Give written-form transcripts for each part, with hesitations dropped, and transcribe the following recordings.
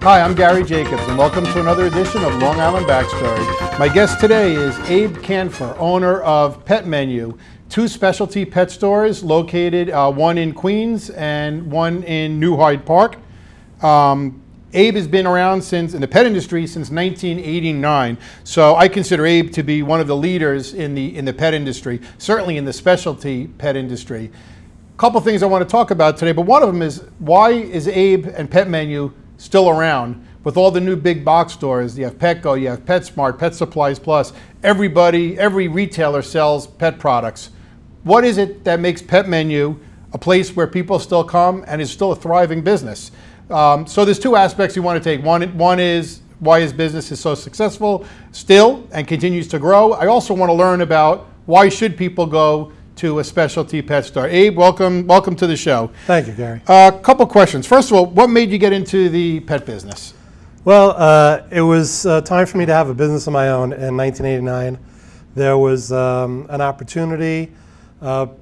Hi, I'm Gary Jacobs, and welcome to another edition of Long Island Backstory. My guest today is Abe Kanfer, owner of Pet Menu, two specialty pet stores located, one in Queens and one in New Hyde Park. Abe has been around in the pet industry since 1989, so I consider Abe to be one of the leaders in the pet industry, certainly in the specialty pet industry. A couple things I want to talk about today, but one of them is, why is Abe and Pet Menu still around with all the new big box stores? You have Petco, you have PetSmart, Pet Supplies Plus. Every retailer sells pet products. What is it that makes Pet Menu a place where people still come and is still a thriving business? So there's two aspects you want to take. One is why his business is so successful still and continues to grow. I also want to learn about why should people go to a specialty pet store. Abe, welcome to the show. Thank you, Gary. A couple questions. First of all, what made you get into the pet business? Well, it was time for me to have a business of my own in 1989. There was an opportunity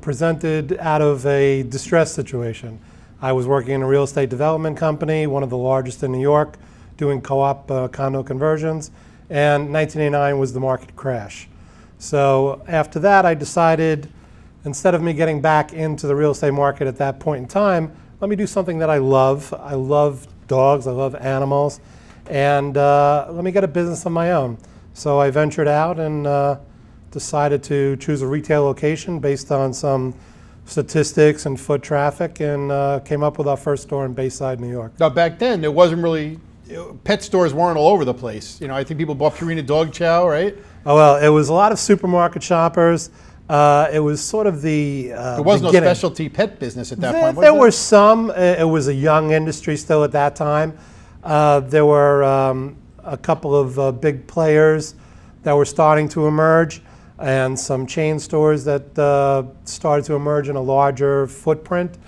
presented out of a distress situation. I was working in a real estate development company, one of the largest in New York, doing co-op condo conversions, and 1989 was the market crash. So after that, I decided, instead of me getting back into the real estate market at that point in time, let me do something that I love. I love dogs, I love animals, and let me get a business of my own. So I ventured out and decided to choose a retail location based on some statistics and foot traffic, and came up with our first store in Bayside, New York. Now back then, there wasn't really, pet stores weren't all over the place. You know, I think people bought Purina dog chow, right? Oh well, it was a lot of supermarket shoppers. It was sort of the there was no specialty pet business at that point, was there? There were some. It was a young industry still at that time. There were a couple of big players that were starting to emerge, and some chain stores that started to emerge in a larger footprint.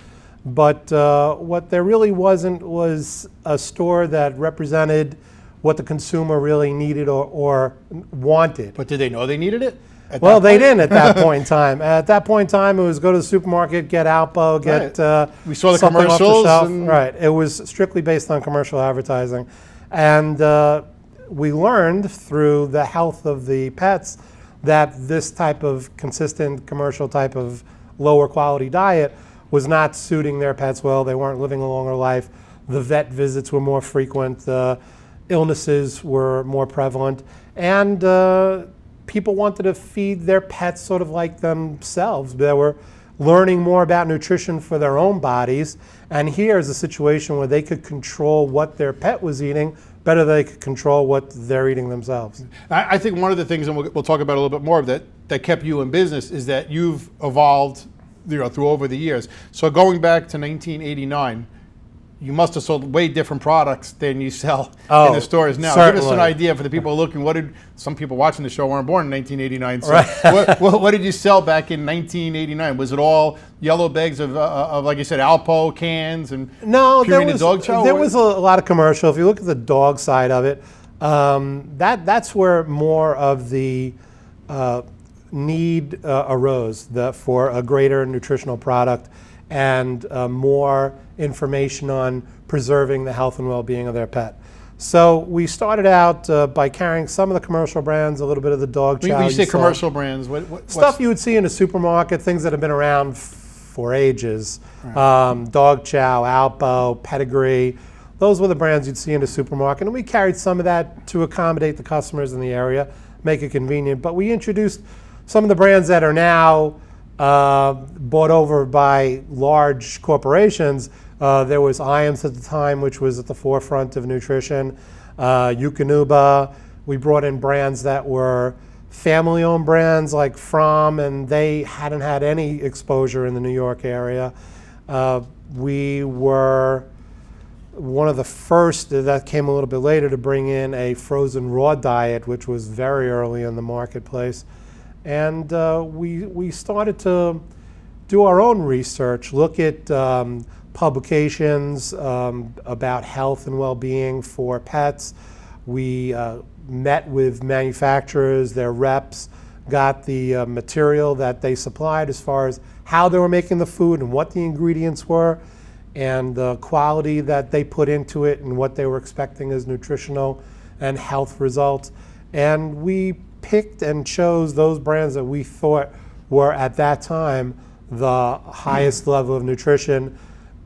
But what there really wasn't was a store that represented what the consumer really needed or wanted. But did they know they needed it? Well, they didn't at that point in time. At that point in time, it was go to the supermarket, get Alpo, get we saw the something commercials. Off the shelf. Right. It was strictly based on commercial advertising. And we learned through the health of the pets that this type of consistent commercial type of lower quality diet was not suiting their pets well. They weren't living a longer life. The vet visits were more frequent. Illnesses were more prevalent. And people wanted to feed their pets sort of like themselves. They were learning more about nutrition for their own bodies. And here's a situation where they could control what their pet was eating better than they could control what they're eating themselves. I think one of the things, and we'll talk about a little bit more of that kept you in business, is that you've evolved, through over the years. So going back to 1989, you must have sold way different products than you sell in the stores now. Certainly. Give us an idea for the people looking. Some people watching the show weren't born in 1989. So right. what did you sell back in 1989? Was it all yellow bags of like you said, Alpo cans and Purina dog chow? There was a lot of commercial. If you look at the dog side of it, that's where more of the need arose for a greater nutritional product and more information on preserving the health and well-being of their pet. So we started out by carrying some of the commercial brands, a little bit of the dog chow. When you say commercial brands, stuff you would see in a supermarket, things that have been around for ages. Right. Dog chow, Alpo, Pedigree. Those were the brands you'd see in a supermarket. And we carried some of that to accommodate the customers in the area, make it convenient. But we introduced some of the brands that are now bought over by large corporations. There was Iams at the time, which was at the forefront of nutrition. Eukanuba. We brought in brands that were family-owned brands like From, and they hadn't had any exposure in the New York area. We were one of the first, that came a little bit later, to bring in a frozen raw diet, which was very early in the marketplace. And we started to do our own research, look at publications about health and well-being for pets. We met with manufacturers, their reps, got the material that they supplied as far as how they were making the food and what the ingredients were. and the quality that they put into it and what they were expecting as nutritional and health results. And we picked and chose those brands that we thought were at that time the highest level of nutrition,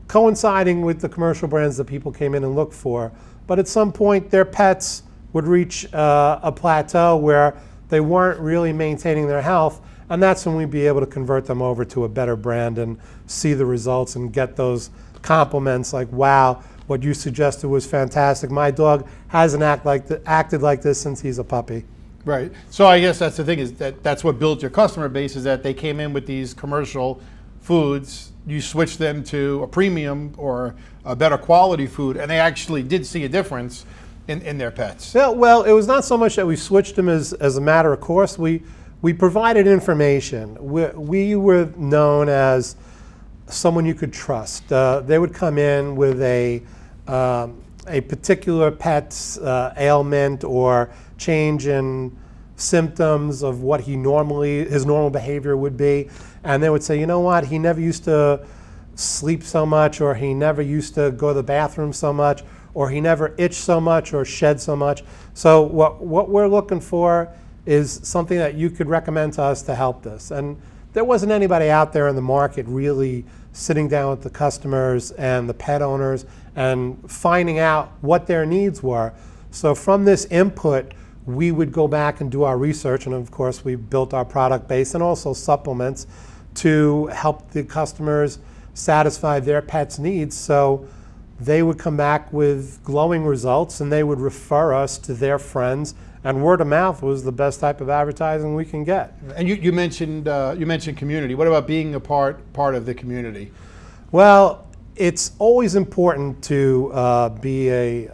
coinciding with the commercial brands that people came in and looked for. But at some point, their pets would reach a plateau where they weren't really maintaining their health, and that's when we'd be able to convert them over to a better brand and see the results and get those compliments like, wow, what you suggested was fantastic. My dog hasn't acted like this since he's a puppy. Right. So I guess that's the thing, is that's what built your customer base, is that they came in with these commercial foods, you switched them to a premium or a better quality food, and they actually did see a difference in their pets. Yeah, well, it was not so much that we switched them as a matter of course. We provided information. We were known as someone you could trust. They would come in with a particular pet's ailment or change in symptoms of what his normal behavior would be, and they would say, you know what, he never used to sleep so much, or he never used to go to the bathroom so much, or he never itched so much or shed so much. So what we're looking for is something that you could recommend to us to help this. And there wasn't anybody out there in the market really sitting down with the customers and the pet owners and finding out what their needs were. So from this input, we would go back and do our research, and of course we built our product base and also supplements to help the customers satisfy their pets' needs. So they would come back with glowing results, and they would refer us to their friends, and word of mouth was the best type of advertising we can get. And you mentioned community. What about being a part of the community? Well, it's always important to be a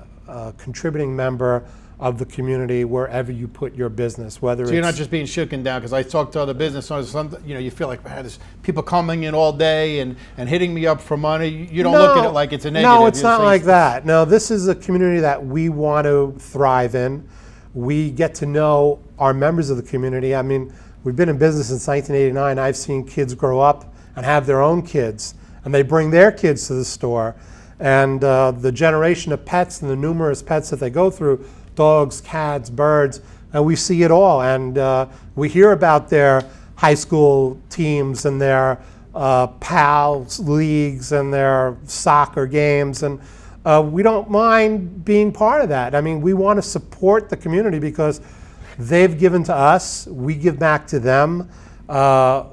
contributing member of the community wherever you put your business. Whether so you're not just being shooken down, because I talk to other business owners, you feel like, man, there's people coming in all day and hitting me up for money. You don't look at it like it's a negative. No, it's not like that. No, this is a community that we want to thrive in. We get to know our members of the community. I mean, we've been in business since 1989. I've seen kids grow up and have their own kids, and they bring their kids to the store. And the generation of pets and the numerous pets that they go through, dogs, cats, birds, and we see it all. And we hear about their high school teams and their PALS leagues and their soccer games, and we don't mind being part of that. I mean, we want to support the community because they've given to us, we give back to them.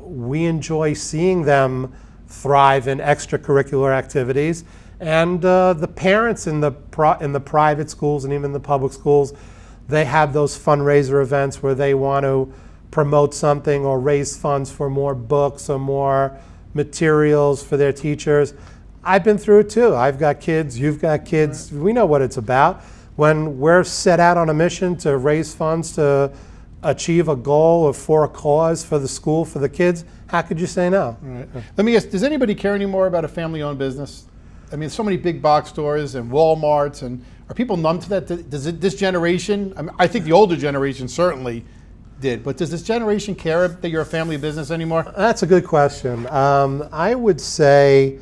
We enjoy seeing them thrive in extracurricular activities. And the parents in the private schools and even the public schools, they have those fundraiser events where they want to promote something or raise funds for more books or more materials for their teachers. I've been through it too. I've got kids, you've got kids. Right. We know what it's about. When we're set out on a mission to raise funds to achieve a goal or for a cause for the school, for the kids, how could you say no? Right. Let me ask, does anybody care anymore about a family-owned business? I mean, so many big box stores and Walmarts, and are people numb to that? Does this generation, I think the older generation certainly did, but does this generation care that you're a family business anymore? That's a good question. I would say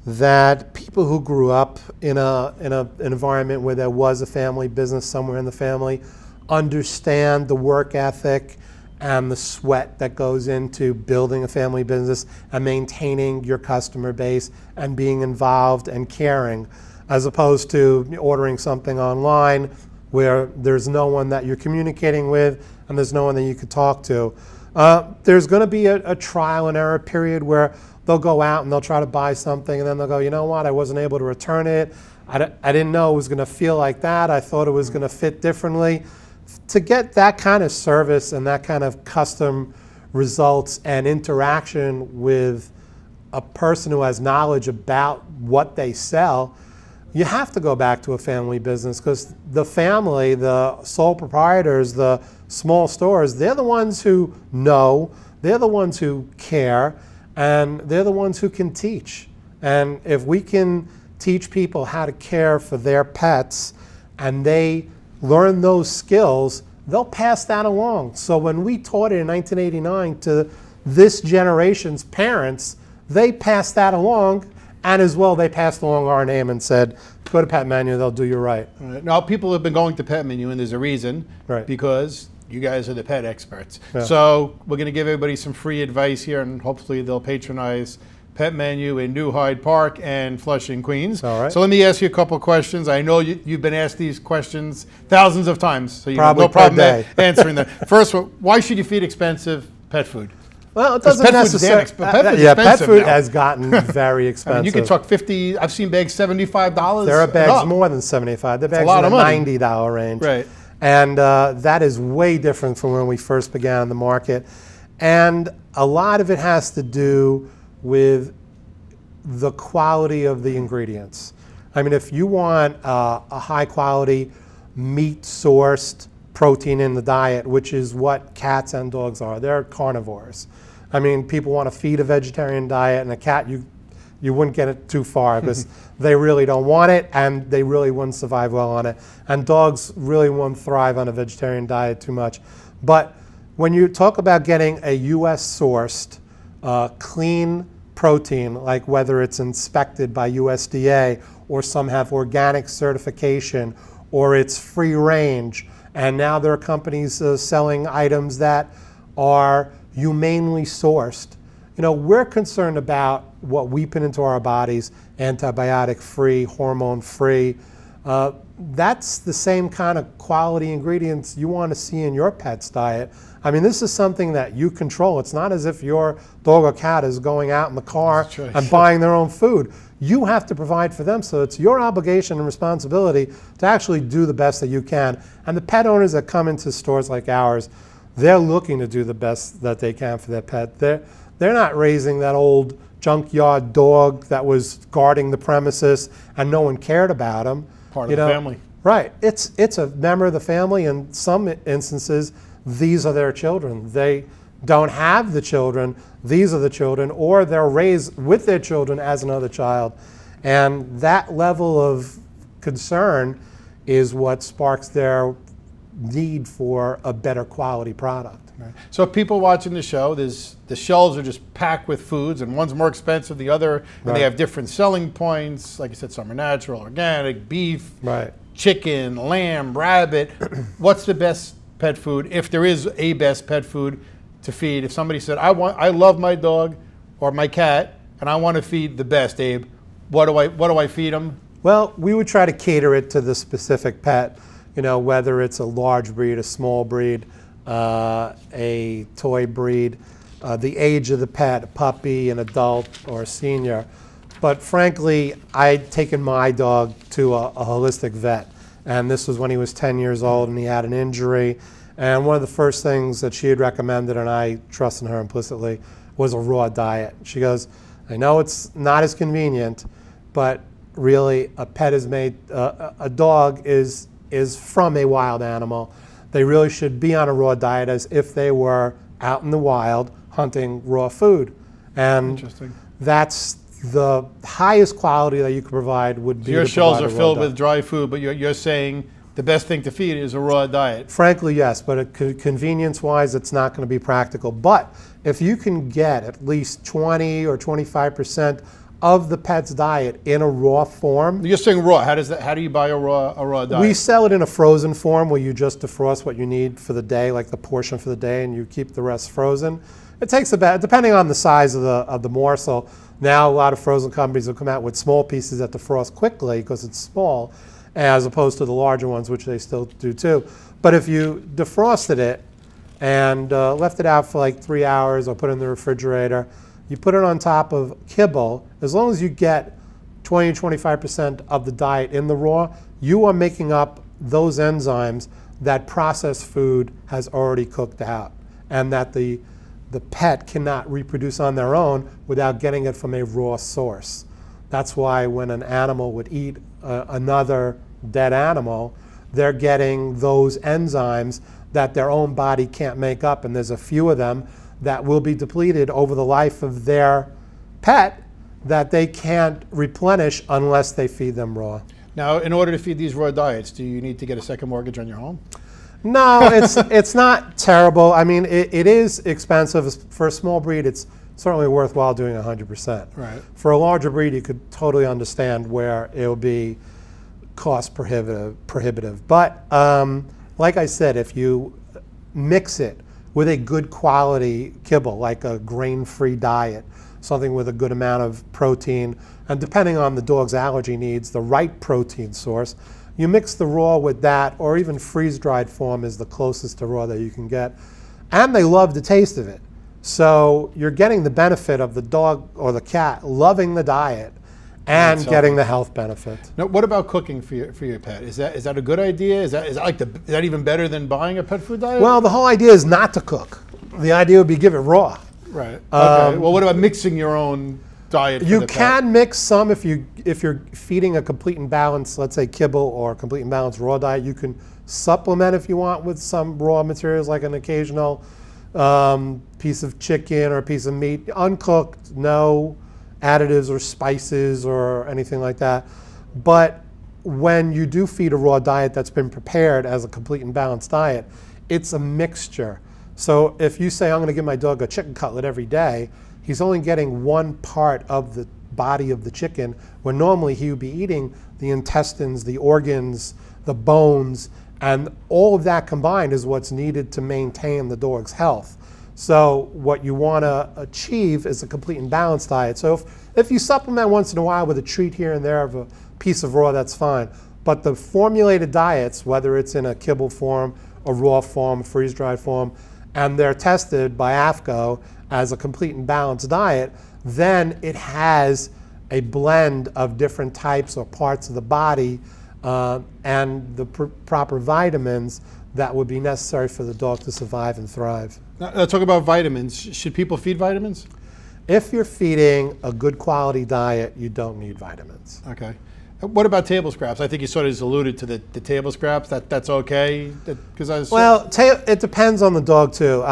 that people who grew up in an environment where there was a family business somewhere in the family understand the work ethic and the sweat that goes into building a family business and maintaining your customer base and being involved and caring, as opposed to ordering something online where there's no one that you're communicating with and there's no one that you could talk to. There's going to be a trial and error period where they'll go out and they'll try to buy something, and then they'll go, you know what, I wasn't able to return it. I didn't know it was going to feel like that. I thought it was going to fit differently. To get that kind of service and that kind of custom results and interaction with a person who has knowledge about what they sell, you have to go back to a family business, because the family, the sole proprietors, the small stores, they're the ones who know, they're the ones who care, and they're the ones who can teach. And if we can teach people how to care for their pets and they learn those skills, they'll pass that along. So when we taught it in 1989 to this generation's parents, they passed that along, And as well, they passed along our name and said, go to Pet Menu, they'll do you right. Now, people have been going to Pet Menu, and there's a reason, Right. because you guys are the pet experts. Yeah. So we're going to give everybody some free advice here, and hopefully they'll patronize Pet Menu in New Hyde Park and Flushing, Queens. All right. So let me ask you a couple questions. I know you've been asked these questions thousands of times, so you have Probably no problem per day. answering them. First one, why should you feed expensive pet food? Well, it doesn't pet food's necessarily. pet food's Yeah, pet expensive food now. has gotten very expensive. I mean, you can talk 50. I've seen bags $75. There are bags up. more than 75. There are bags lot in of the money. $90 range. Right. And that is way different from when we first began in the market. And a lot of it has to do with the quality of the ingredients. I mean, if you want a high quality meat sourced protein in the diet, which is what cats and dogs are, they're carnivores. I mean, people want to feed a vegetarian diet, and a cat, you wouldn't get it too far because they really don't want it, and they really wouldn't survive well on it. And dogs really won't thrive on a vegetarian diet too much. But when you talk about getting a US sourced, clean protein, like whether it's inspected by USDA or some have organic certification or it's free range, and now there are companies selling items that are humanely sourced. You know, we're concerned about what we put into our bodies, antibiotic-free, hormone-free. That's the same kind of quality ingredients you want to see in your pet's diet. I mean, this is something that you control. It's not as if your dog or cat is going out in the car and buying their own food. You have to provide for them, so it's your obligation and responsibility to actually do the best that you can. And the pet owners that come into stores like ours, they're looking to do the best that they can for their pet. They're not raising that old junkyard dog that was guarding the premises and no one cared about him. Part of the family. Right. It's a member of the family. In some instances, these are their children. They don't have the children. These are the children, or they're raised with their children as another child. And that level of concern is what sparks their need for a better quality product. Right. So people watching the show, the shelves are just packed with foods, and one's more expensive than the other, and they have different selling points. Like you said, some are natural, organic, beef, chicken, lamb, rabbit. What's the best pet food, if there is a best pet food to feed? If somebody said, I love my dog or my cat, and I want to feed the best, Abe, what do I feed them? Well, we would try to cater it to the specific pet. You know, whether it's a large breed, a small breed, a toy breed, the age of the pet, a puppy, an adult, or a senior. But frankly, I'd taken my dog to a holistic vet. And this was when he was 10 years old and he had an injury. And one of the first things that she had recommended, and I trust in her implicitly, was a raw diet. She goes, I know it's not as convenient, but really a pet is made, a dog is from a wild animal. They really should be on a raw diet as if they were out in the wild hunting raw food. And that's the highest quality that you could provide would be. Your shelves are filled with dry food, but you're saying the best thing to feed is a raw diet. Frankly, yes, but convenience-wise, it's not going to be practical. But if you can get at least 20 or 25% of the pet's diet in a raw form. You're saying raw. How do you buy a raw diet? We sell it in a frozen form where you just defrost what you need for the day, like the portion for the day, and you keep the rest frozen. It takes about, depending on the size of the morsel. Now a lot of frozen companies will come out with small pieces that defrost quickly because it's small, as opposed to the larger ones, which they still do too. But if you defrosted it and left it out for like 3 hours or put it in the refrigerator, you put it on top of kibble, as long as you get 20 to 25% of the diet in the raw, you are making up those enzymes that processed food has already cooked out, and that the pet cannot reproduce on their own without getting it from a raw source. That's why when an animal would eat another dead animal, they're getting those enzymes that their own body can't make up, and there's a few of them that will be depleted over the life of their pet that they can't replenish unless they feed them raw. Now, in order to feed these raw diets, do you need to get a second mortgage on your home? No, it's not terrible. I mean, it is expensive. For a small breed, it's certainly worthwhile doing 100%. Right. For a larger breed, you could totally understand where it would be cost prohibitive. But like I said, if you mix it with a good quality kibble, like a grain-free diet, something with a good amount of protein, and depending on the dog's allergy needs, the right protein source, you mix the raw with that, or even freeze-dried form is the closest to raw that you can get. And they love the taste of it. So you're getting the benefit of the dog or the cat loving the diet and getting the health benefit. Now, what about cooking for your pet? Is that a good idea? Is that even better than buying a pet food diet? Well, the whole idea is not to cook. The idea would be give it raw. Right. Okay. Well, what about mixing your own diet? You can mix some if you're feeding a complete and balanced, let's say kibble or complete and balanced raw diet. You can supplement if you want with some raw materials, like an occasional piece of chicken or a piece of meat, uncooked, no additives or spices or anything like that. But when you do feed a raw diet that's been prepared as a complete and balanced diet, it's a mixture. So if you say, I'm going to give my dog a chicken cutlet every day, he's only getting one part of the body of the chicken, when normally he would be eating the intestines, the organs, the bones, and all of that combined is what's needed to maintain the dog's health. So what you want to achieve is a complete and balanced diet. So if you supplement once in a while with a treat here and there of a piece of raw, that's fine. But the formulated diets, whether it's in a kibble form, a raw form, freeze-dried form, and they're tested by AFCO as a complete and balanced diet, then it has a blend of different types or parts of the body and the proper vitamins that would be necessary for the dog to survive and thrive. Now, talk about vitamins. Should people feed vitamins? If you're feeding a good quality diet, you don't need vitamins. Okay. What about table scraps? I think you sort of just alluded to the table scraps. That's okay? Well, it depends on the dog too.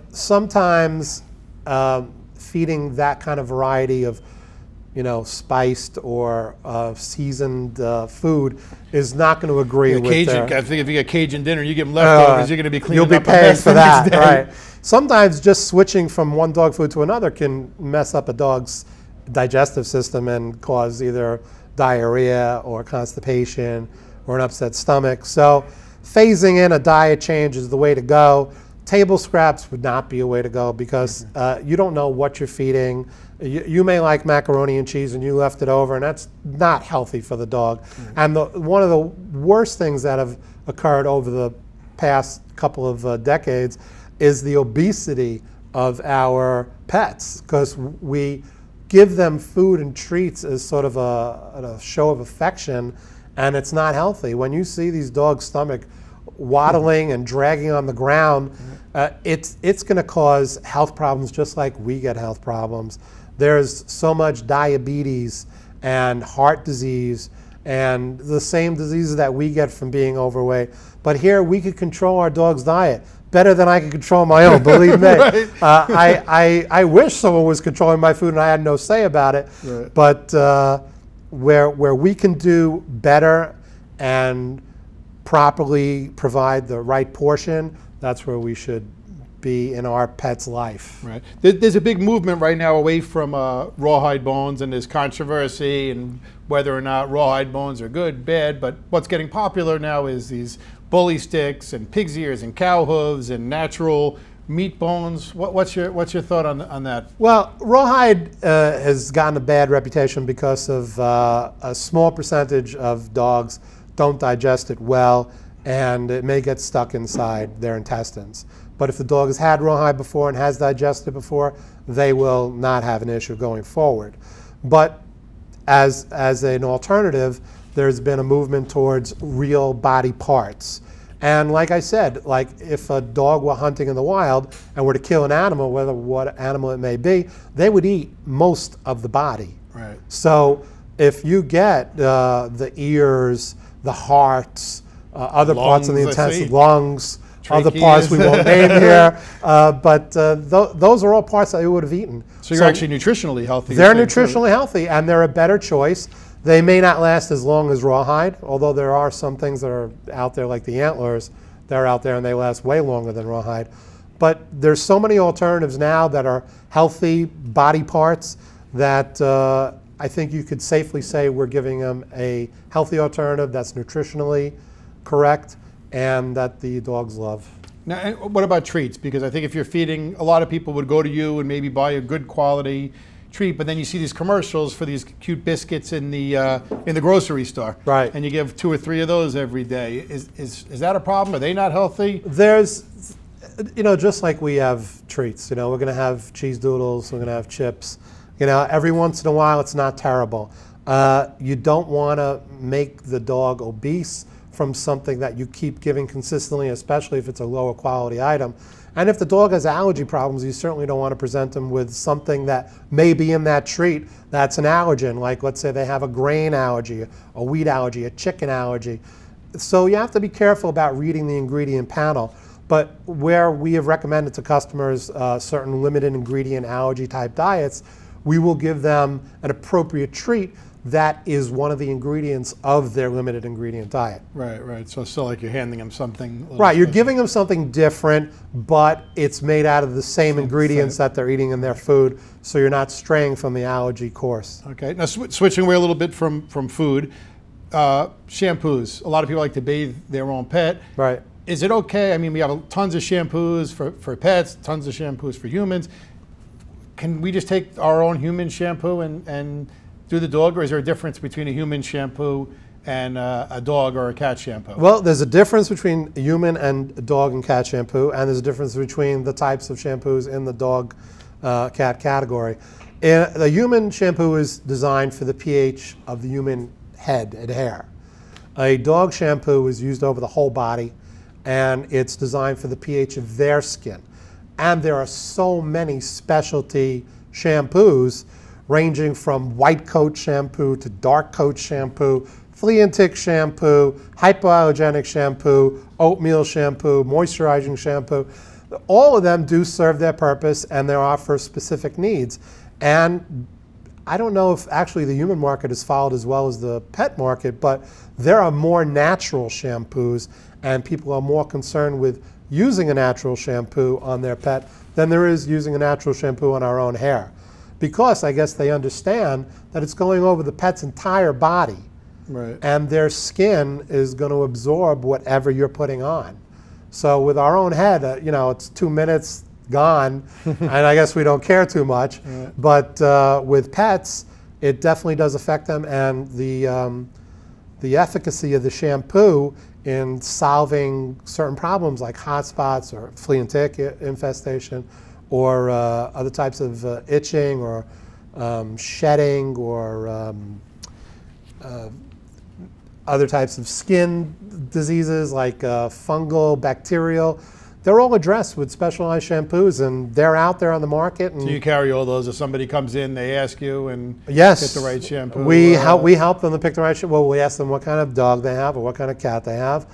Sometimes feeding that kind of variety of spiced or seasoned food is not going to agree with Cajun. I think if you get Cajun dinner, you give them leftovers, you're going to be cleaning up. You'll be paying for that, right? Sometimes just switching from one dog food to another can mess up a dog's digestive system and cause either diarrhea or constipation or an upset stomach. So phasing in a diet change is the way to go. Table scraps would not be a way to go because you don't know what you're feeding. You may like macaroni and cheese and you left it over, and that's not healthy for the dog. And one of the worst things that have occurred over the past couple of decades is the obesity of our pets, because we give them food and treats as sort of a show of affection, and it's not healthy. When you see these dogs' stomach waddling and dragging on the ground, it's going to cause health problems just like we get health problems. There's so much diabetes and heart disease and the same diseases that we get from being overweight. But here we could control our dog's diet better than I could control my own, believe me. Right. I wish someone was controlling my food and I had no say about it. Right. But where we can do better and properly provide the right portion, that's where we should be in our pet's life. Right. There's a big movement right now away from rawhide bones, and there's controversy and whether or not rawhide bones are good, bad, but what's getting popular now is these bully sticks and pig's ears and cow hooves and natural meat bones. What's your thought on that? Well, rawhide has gotten a bad reputation because of a small percentage of dogs don't digest it well, and it may get stuck inside their intestines. But if the dog has had rawhide before and has digested it before, they will not have an issue going forward. But as an alternative, there's been a movement towards real body parts. And like I said, like if a dog were hunting in the wild and were to kill an animal, whether what animal it may be, they would eat most of the body. Right. So if you get the ears, the hearts, other parts of the intestine, lungs, other parts we won't name here, but those are all parts that we would have eaten. So you're actually nutritionally healthy. They're nutritionally healthy, and they're a better choice. They may not last as long as rawhide, although there are some things that are out there, like the antlers, they're out there and they last way longer than rawhide. But there's so many alternatives now that are healthy body parts that I think you could safely say we're giving them a healthy alternative that's nutritionally correct and that the dogs love. Now, and what about treats? Because I think if you're feeding, a lot of people would go to you and maybe buy a good quality treat, but then you see these commercials for these cute biscuits in the grocery store, right? And you give 2 or 3 of those every day. Is that a problem? Are they not healthy? There's, you know, just like we have treats. You know, we're going to have cheese doodles, we're going to have chips. You know, every once in a while, it's not terrible. You don't want to make the dog obese from something that you keep giving consistently, especially if it's a lower quality item. And if the dog has allergy problems, you certainly don't want to present them with something that may be in that treat that's an allergen. Like, let's say they have a grain allergy, a wheat allergy, a chicken allergy. So you have to be careful about reading the ingredient panel. But where we have recommended to customers certain limited ingredient allergy type diets, we will give them an appropriate treat that is one of the ingredients of their limited ingredient diet. Right, right. So it's still like you're handing them something. Right, you're giving them something different, but it's made out of the same ingredients that they're eating in their food, so you're not straying from the allergy course. Okay, now switching away a little bit from food, shampoos. A lot of people like to bathe their own pet. Right. Is it okay? I mean, we have tons of shampoos for pets, tons of shampoos for humans. Can we just take our own human shampoo and do the dog, or is there a difference between a human shampoo and a dog or a cat shampoo? Well, there's a difference between a human and a dog and cat shampoo, and there's a difference between the types of shampoos in the dog cat category. The human shampoo is designed for the pH of the human head and hair. A dog shampoo is used over the whole body, and it's designed for the pH of their skin. And there are so many specialty shampoos ranging from white coat shampoo to dark coat shampoo, flea and tick shampoo, hypoallergenic shampoo, oatmeal shampoo, moisturizing shampoo. All of them do serve their purpose and they offer specific needs. And I don't know if actually the human market is followed as well as the pet market, but there are more natural shampoos and people are more concerned with using a natural shampoo on their pet than there is using a natural shampoo on our own hair. Because I guess they understand that it's going over the pet's entire body, right, and their skin is going to absorb whatever you're putting on. So with our own head, you know, it's 2 minutes gone, and I guess we don't care too much. Right. But with pets, it definitely does affect them, and the efficacy of the shampoo in solving certain problems like hot spots or flea and tick infestation, or other types of itching or shedding or other types of skin diseases like fungal, bacterial. They're all addressed with specialized shampoos, and they're out there on the market. And so you carry all those. If somebody comes in, they ask you and yes, get the right shampoo. We help them to pick the right shampoo. Well, we ask them what kind of dog they have or what kind of cat they have.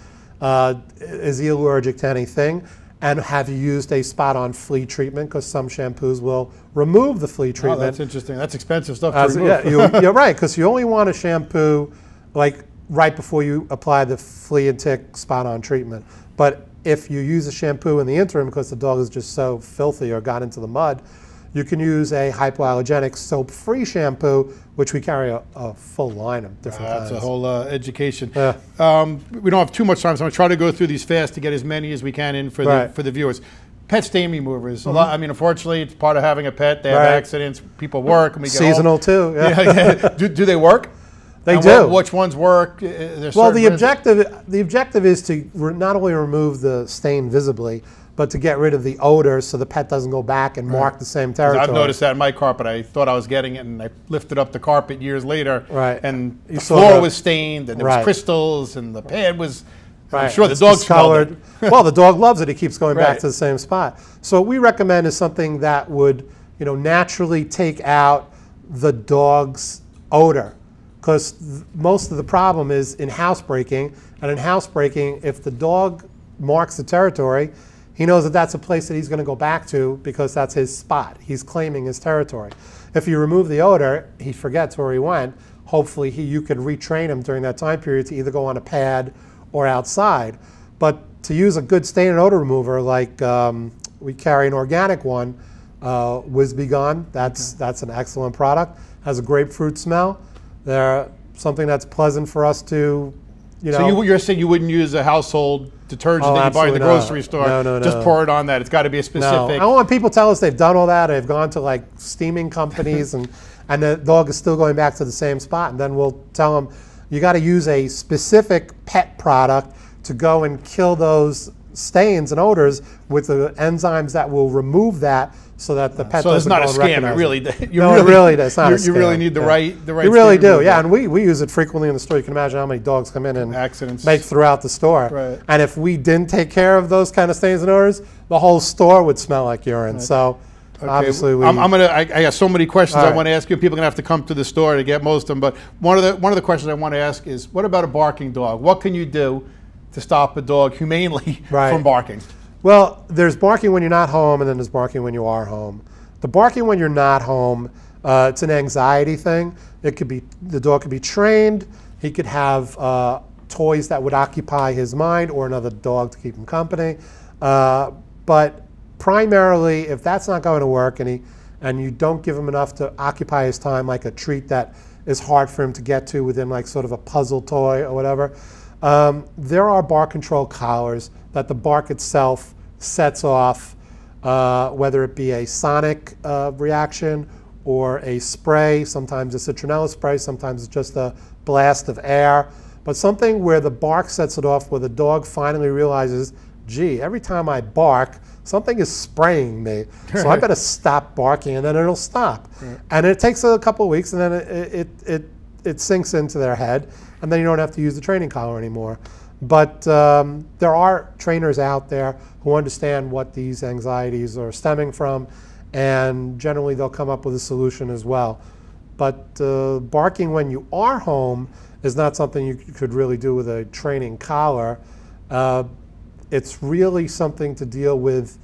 Is he allergic to anything? And have you used a spot-on flea treatment? Because some shampoos will remove the flea treatment. Oh, that's interesting. That's expensive stuff to remove. Yeah, you're right, because you only want a shampoo like right before you apply the flea and tick spot-on treatment. But if you use a shampoo in the interim because the dog is just so filthy or got into the mud, you can use a hypoallergenic soap-free shampoo, which we carry a full line of different kinds. That's a whole education. Yeah. We don't have too much time, so I'm going to try to go through these fast to get as many as we can in for the viewers. Pet stain removers. A lot. I mean, unfortunately, it's part of having a pet. They have accidents. People work, and we get seasonal too. Yeah. Do they work? They do. Which ones work? Well, the objective is to not only remove the stain visibly, but to get rid of the odor so the pet doesn't go back and mark the same territory. I've noticed that in my carpet. I thought I was getting it, and I lifted up the carpet years later, and the floor was stained, and there was crystals, and the pad was. I'm sure the dog smelled it. Well, the dog loves it. He keeps going back to the same spot. So what we recommend is something that would, naturally take out the dog's odor, because most of the problem is in housebreaking, and in housebreaking, if the dog marks the territory, he knows that that's a place that he's going to go back to because that's his spot. He's claiming his territory. If you remove the odor, he forgets where he went. Hopefully, you could retrain him during that time period to either go on a pad or outside. But to use a good stain and odor remover like we carry an organic one, Bichon. That's an excellent product. Has a grapefruit smell. They're something that's pleasant for us to, you know. So you're saying you wouldn't use a household detergent that you buy in the grocery store? No. Just pour it on that. It's got to be a specific. No. I don't want people to tell us they've done all that. They've gone to like steaming companies and the dog is still going back to the same spot. And then we'll tell them, you got to use a specific pet product to go and kill those stains and odors with the enzymes that will remove that, so that the pet doesn't go and recognize it. No, really, it's not a scam. You really need the right. You really do, yeah. And we use it frequently in the store. You can imagine how many dogs come in and accidents make throughout the store. Right. And if we didn't take care of those kind of stains and odors, the whole store would smell like urine. Right. So obviously, I have so many questions I want to ask you. People are gonna have to come to the store to get most of them. But one of the questions I want to ask is, what about a barking dog? What can you do to stop a dog humanely from barking? Well, there's barking when you're not home, and then there's barking when you are home. The barking when you're not home, it's an anxiety thing. It could be, the dog could be trained. He could have toys that would occupy his mind, or another dog to keep him company. But primarily, if that's not going to work, and you don't give him enough to occupy his time, like a treat that is hard for him to get to within like sort of a puzzle toy or whatever, there are bark control collars that the bark itself sets off, whether it be a sonic reaction or a spray. Sometimes a citronella spray, sometimes it's just a blast of air. But something where the bark sets it off, where the dog finally realizes, gee, every time I bark, something is spraying me, so I better stop barking, and then it'll stop. And it takes a couple of weeks, and then it sinks into their head, and then you don't have to use the training collar anymore. But there are trainers out there who understand what these anxieties are stemming from, and generally they'll come up with a solution as well. But barking when you are home is not something you could really do with a training collar. It's really something to deal with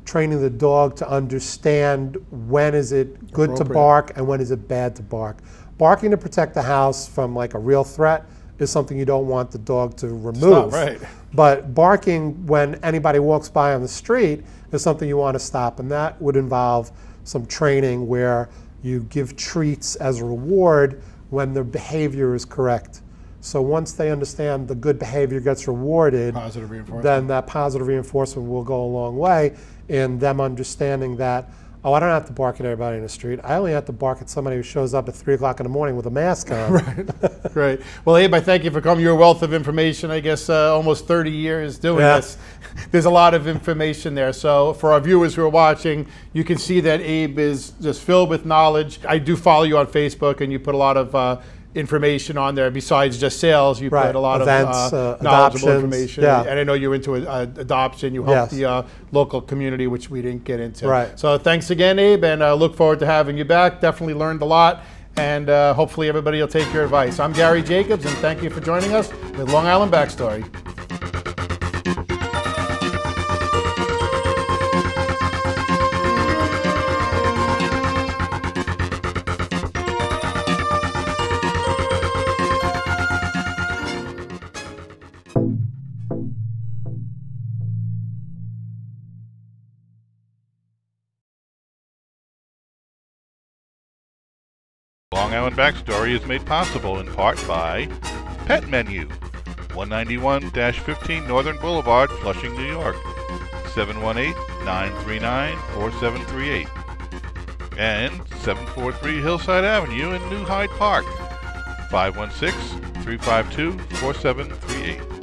training the dog to understand when is it good to bark and when is it bad to bark. Barking to protect the house from like a real threat is something you don't want the dog to remove. Stop, But barking when anybody walks by on the street is something you want to stop, and that would involve some training where you give treats as a reward when their behavior is correct. So once they understand the good behavior gets rewarded, then that positive reinforcement will go a long way in them understanding that, oh, I don't have to bark at everybody in the street. I only have to bark at somebody who shows up at 3 o'clock in the morning with a mask on. Great. Well, Abe, I thank you for coming. Your wealth of information, I guess almost 30 years doing this. There's a lot of information there. So for our viewers who are watching, you can see that Abe is just filled with knowledge. I do follow you on Facebook, and you put a lot of information on there. Besides just sales, you put a lot of knowledgeable information. And I know you're into adoption. You help the local community, which we didn't get into. So thanks again, Abe, and I look forward to having you back. Definitely learned a lot, and hopefully everybody will take your advice. I'm Gary Jacobs, and thank you for joining us with Long Island Backstory. Long Island Backstory is made possible in part by Pet Menu, 191-15 Northern Boulevard, Flushing, New York, 718-939-4738, and 743 Hillside Avenue in New Hyde Park, 516-352-4738.